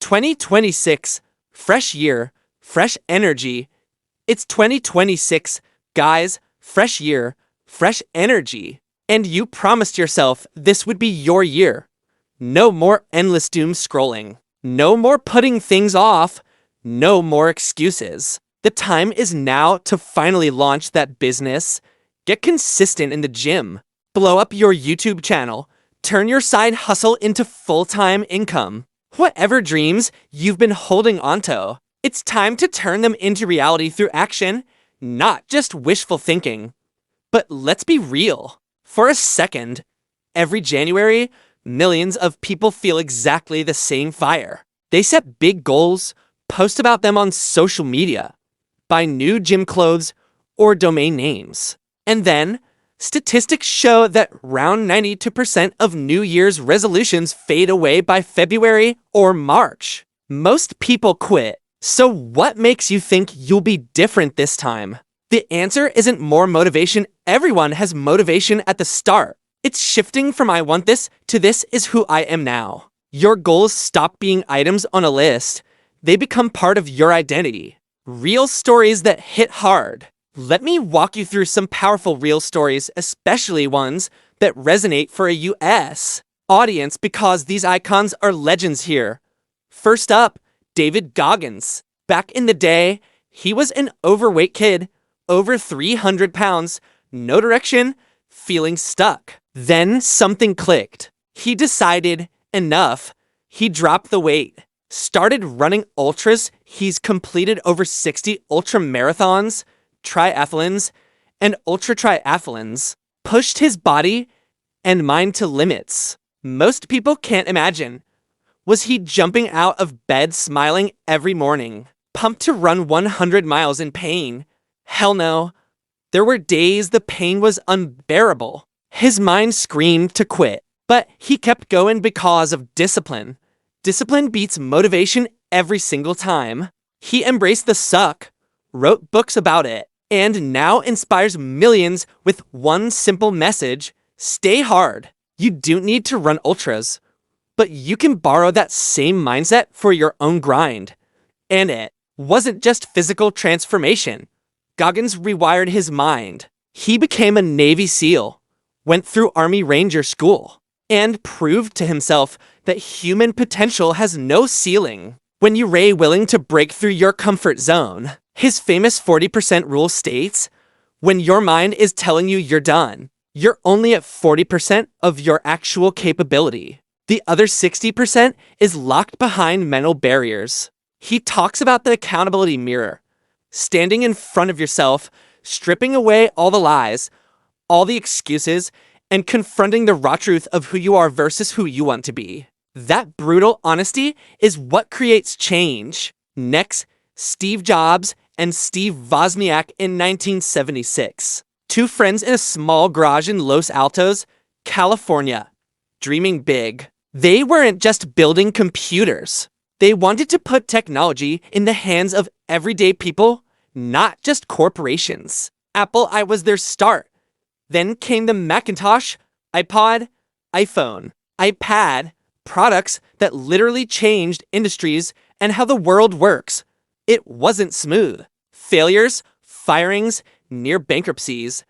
2026, fresh year, fresh energy. It's 2026, guys, fresh year, fresh energy. And you promised yourself this would be your year. No more endless doom scrolling. No more putting things off. No more excuses. The time is now to finally launch that business. Get consistent in the gym. Blow up your YouTube channel. Turn your side hustle into full-time income. Whatever dreams you've been holding onto, it's time to turn them into reality through action, not just wishful thinking. But let's be real. For a second, every January, millions of people feel exactly the same fire. They set big goals, post about them on social media, buy new gym clothes or domain names. And then, statistics show that around 92% of New Year's resolutions fade away by February or March. Most people quit. So what makes you think you'll be different this time? The answer isn't more motivation. Everyone has motivation at the start. It's shifting from I want this to this is who I am now. Your goals stop being items on a list. They become part of your identity. Real stories that hit hard. Let me walk you through some powerful real stories, especially ones that resonate for a US audience because these icons are legends here. First up, David Goggins. Back in the day, he was an overweight kid, over 300 pounds, no direction, feeling stuck. Then something clicked. He decided enough. He dropped the weight, started running ultras. He's completed over 60 ultra marathons, triathlons, and ultra triathlons, pushed his body and mind to limits most people can't imagine. Was he jumping out of bed smiling every morning, pumped to run 100 miles in pain? Hell no. There were days the pain was unbearable. His mind screamed to quit, but he kept going because of discipline. Discipline beats motivation every single time. He embraced the suck, wrote books about it, and now inspires millions with one simple message: stay hard. You don't need to run ultras, but you can borrow that same mindset for your own grind. And it wasn't just physical transformation. Goggins rewired his mind. He became a Navy SEAL, went through Army Ranger school, and proved to himself that human potential has no ceiling. When you're willing to break through your comfort zone, his famous 40% rule states, when your mind is telling you you're done, you're only at 40% of your actual capability. The other 60% is locked behind mental barriers. He talks about the accountability mirror, standing in front of yourself, stripping away all the lies, all the excuses, and confronting the raw truth of who you are versus who you want to be. That brutal honesty is what creates change. Next, Steve Jobs and Steve Wozniak in 1976. Two friends in a small garage in Los Altos, California, dreaming big. They weren't just building computers. They wanted to put technology in the hands of everyday people, not just corporations. Apple I was their start. Then came the Macintosh, iPod, iPhone, iPad, products that literally changed industries and how the world works. It wasn't smooth. Failures, firings, near bankruptcies.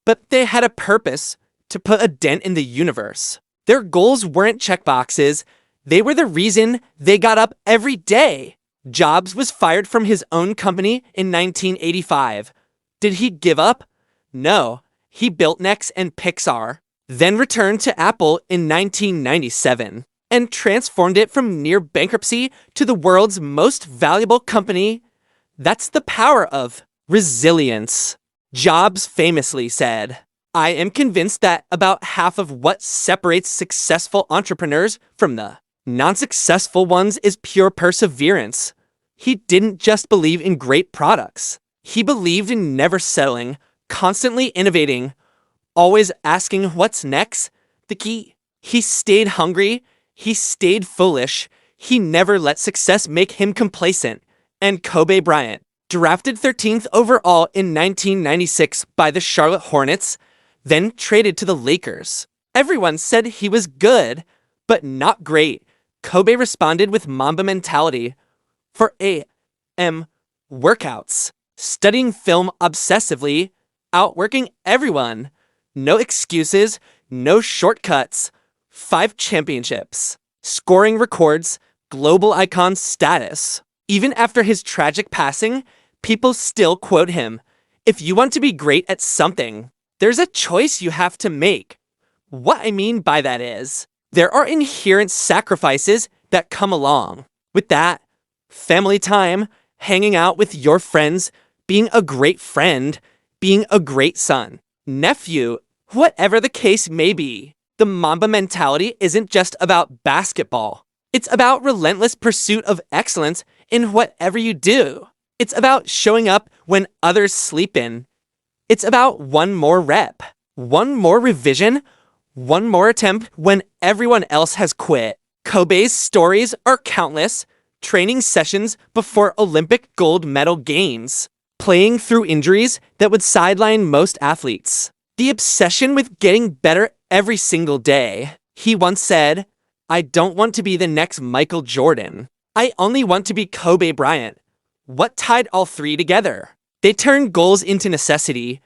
But they had a purpose: to put a dent in the universe. Their goals weren't checkboxes. They were the reason they got up every day. Jobs was fired from his own company in 1985. Did he give up? No. He built Next and Pixar, then returned to Apple in 1997 and transformed it from near bankruptcy to the world's most valuable company. That's the power of resilience. Jobs famously said, I am convinced that about half of what separates successful entrepreneurs from the non-successful ones is pure perseverance. He didn't just believe in great products. He believed in never settling, constantly innovating, always asking what's next. The key. He stayed hungry. He stayed foolish. He never let success make him complacent. And Kobe Bryant, drafted 13th overall in 1996 by the Charlotte Hornets, then traded to the Lakers. Everyone said he was good, but not great. Kobe responded with Mamba mentality for AM workouts, studying film obsessively, outworking everyone. No excuses, no shortcuts. 5 championships, scoring records, global icon status. Even after his tragic passing, people still quote him. If you want to be great at something, there's a choice you have to make. What I mean by that is, there are inherent sacrifices that come along with that. Family time, hanging out with your friends, being a great friend, being a great son, nephew, whatever the case may be. The Mamba mentality isn't just about basketball. It's about relentless pursuit of excellence in whatever you do. It's about showing up when others sleep in. It's about one more rep, one more revision, one more attempt when everyone else has quit. Kobe's stories are countless. Training sessions before Olympic gold medal games, playing through injuries that would sideline most athletes. The obsession with getting better every single day. He once said, "I don't want to be the next Michael Jordan. I only want to be Kobe Bryant." What tied all 3 together? They turned goals into necessity.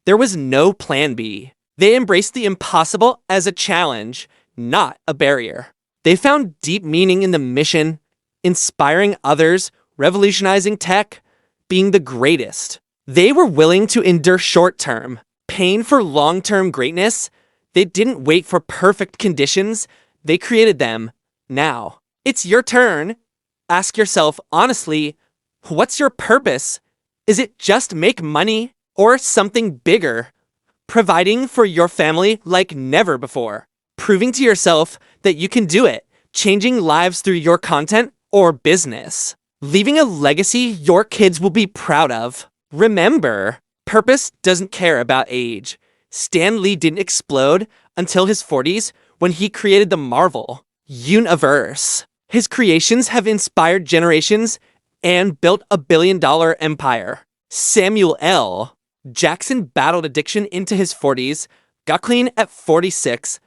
There was no plan B. They embraced the impossible as a challenge, not a barrier. They found deep meaning in the mission, inspiring others, revolutionizing tech, being the greatest. They were willing to endure short-term pain for long-term greatness. They didn't wait for perfect conditions. They created them. Now, it's your turn. Ask yourself honestly, what's your purpose? Is it just make money or something bigger? Providing for your family like never before. Proving to yourself that you can do it. Changing lives through your content or business. Leaving a legacy your kids will be proud of. Remember, purpose doesn't care about age. Stan Lee didn't explode until his 40s when he created the Marvel Universe. His creations have inspired generations and built a billion-dollar empire. Samuel L. Jackson battled addiction into his 40s, got clean at 46,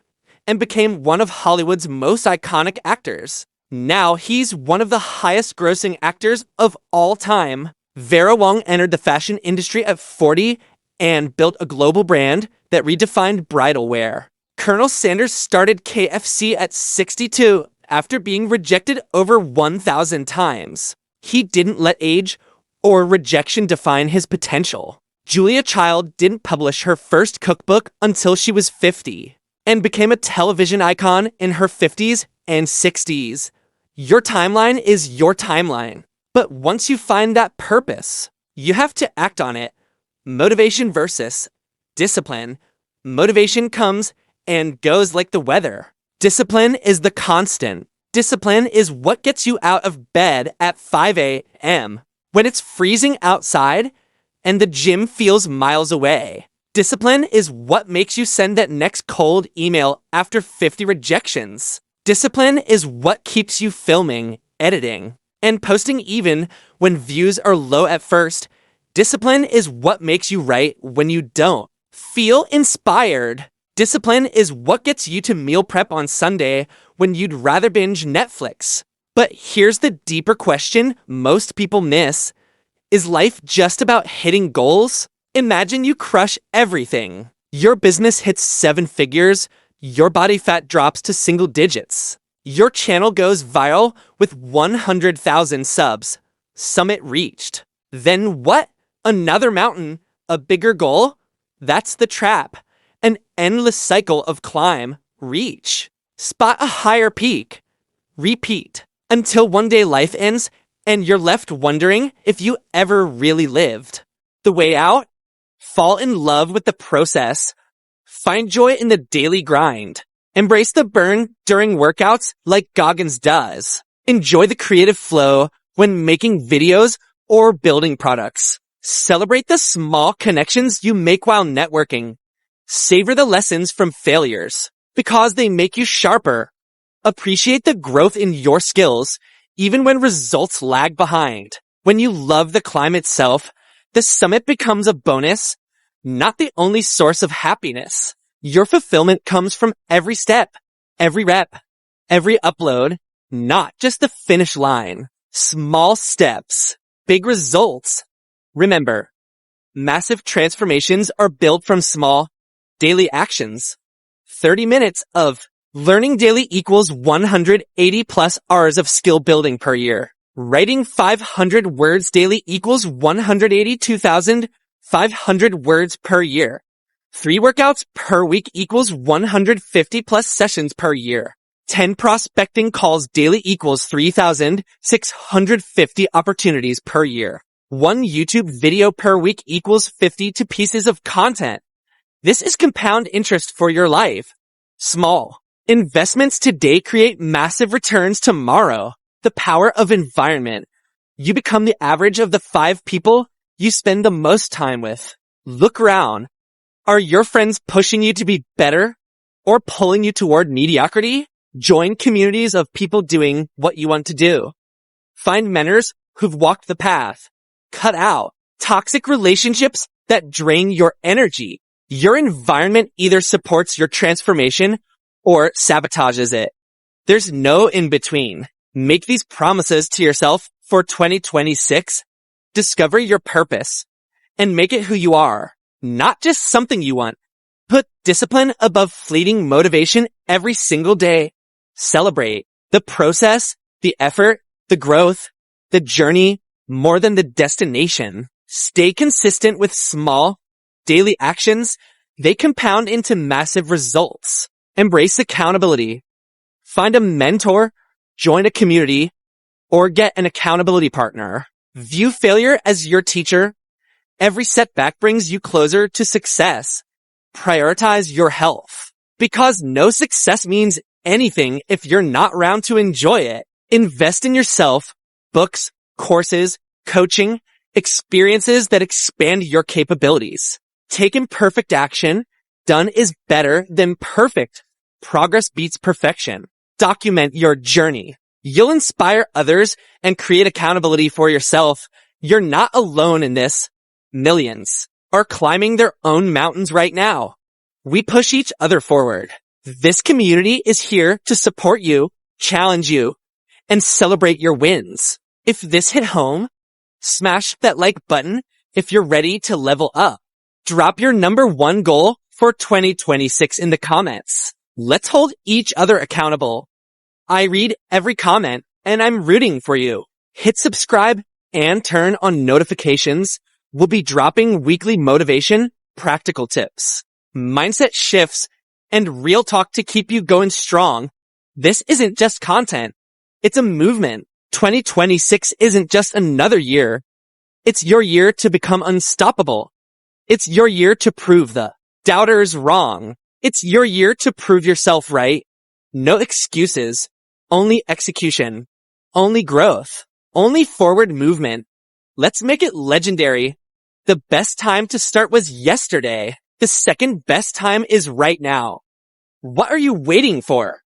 and became one of Hollywood's most iconic actors. Now he's one of the highest grossing actors of all time. Vera Wang entered the fashion industry at 40 and built a global brand that redefined bridal wear. Colonel Sanders started KFC at 62 after being rejected over 1,000 times. He didn't let age or rejection define his potential. Julia Child didn't publish her first cookbook until she was 50 and became a television icon in her 50s and 60s. Your timeline is your timeline. But once you find that purpose, you have to act on it. Motivation versus discipline. Motivation comes and goes like the weather. Discipline is the constant. Discipline is what gets you out of bed at 5 a.m. when it's freezing outside and the gym feels miles away. Discipline is what makes you send that next cold email after 50 rejections. Discipline is what keeps you filming, editing, and posting even when views are low at first. Discipline is what makes you write when you don't. Feel inspired. Discipline is what gets you to meal prep on Sunday when you'd rather binge Netflix. But here's the deeper question most people miss. Is life just about hitting goals? Imagine you crush everything. Your business hits 7 figures. Your body fat drops to single digits. Your channel goes viral with 100,000 subs. Summit reached. Then what? Another mountain? A bigger goal? That's the trap. An endless cycle of climb, reach, spot a higher peak, repeat, until one day life ends and you're left wondering if you ever really lived. The way out? Fall in love with the process. Find joy in the daily grind. Embrace the burn during workouts like Goggins does. Enjoy the creative flow when making videos or building products. Celebrate the small connections you make while networking. Savor the lessons from failures because they make you sharper. Appreciate the growth in your skills even when results lag behind. When you love the climb itself, the summit becomes a bonus, not the only source of happiness. Your fulfillment comes from every step, every rep, every upload, not just the finish line. Small steps, big results. Remember, massive transformations are built from small, daily actions. 30 minutes of learning daily equals 180 plus hours of skill building per year. Writing 500 words daily equals 182,500 words per year. 3 workouts per week equals 150 plus sessions per year. 10 prospecting calls daily equals 3,650 opportunities per year. 1 YouTube video per week equals 52 pieces of content. This is compound interest for your life. Small investments today create massive returns tomorrow. The power of environment. You become the average of the 5 people you spend the most time with. Look around. Are your friends pushing you to be better or pulling you toward mediocrity? Join communities of people doing what you want to do. Find mentors who've walked the path. Cut out toxic relationships that drain your energy. Your environment either supports your transformation or sabotages it. There's no in between. Make these promises to yourself for 2026. Discover your purpose and make it who you are, not just something you want. Put discipline above fleeting motivation every single day. Celebrate the process, the effort, the growth, the journey more than the destination. Stay consistent with small, daily actions. They compound into massive results. Embrace accountability. Find a mentor, join a community, or get an accountability partner. View failure as your teacher. Every setback brings you closer to success. Prioritize your health. Because no success means anything if you're not around to enjoy it. Invest in yourself. Books, courses, coaching, experiences that expand your capabilities. Take imperfect action. Done is better than perfect. Progress beats perfection. Document your journey. You'll inspire others and create accountability for yourself. You're not alone in this. Millions are climbing their own mountains right now. We push each other forward. This community is here to support you, challenge you, and celebrate your wins. If this hit home, smash that like button if you're ready to level up. Drop your number 1 goal for 2026 in the comments. Let's hold each other accountable. I read every comment and I'm rooting for you. Hit subscribe and turn on notifications. We'll be dropping weekly motivation, practical tips, mindset shifts, and real talk to keep you going strong. This isn't just content. It's a movement. 2026 isn't just another year. It's your year to become unstoppable. It's your year to prove the doubters wrong. It's your year to prove yourself right. No excuses. Only execution. Only growth. Only forward movement. Let's make it legendary. The best time to start was yesterday. The second best time is right now. What are you waiting for?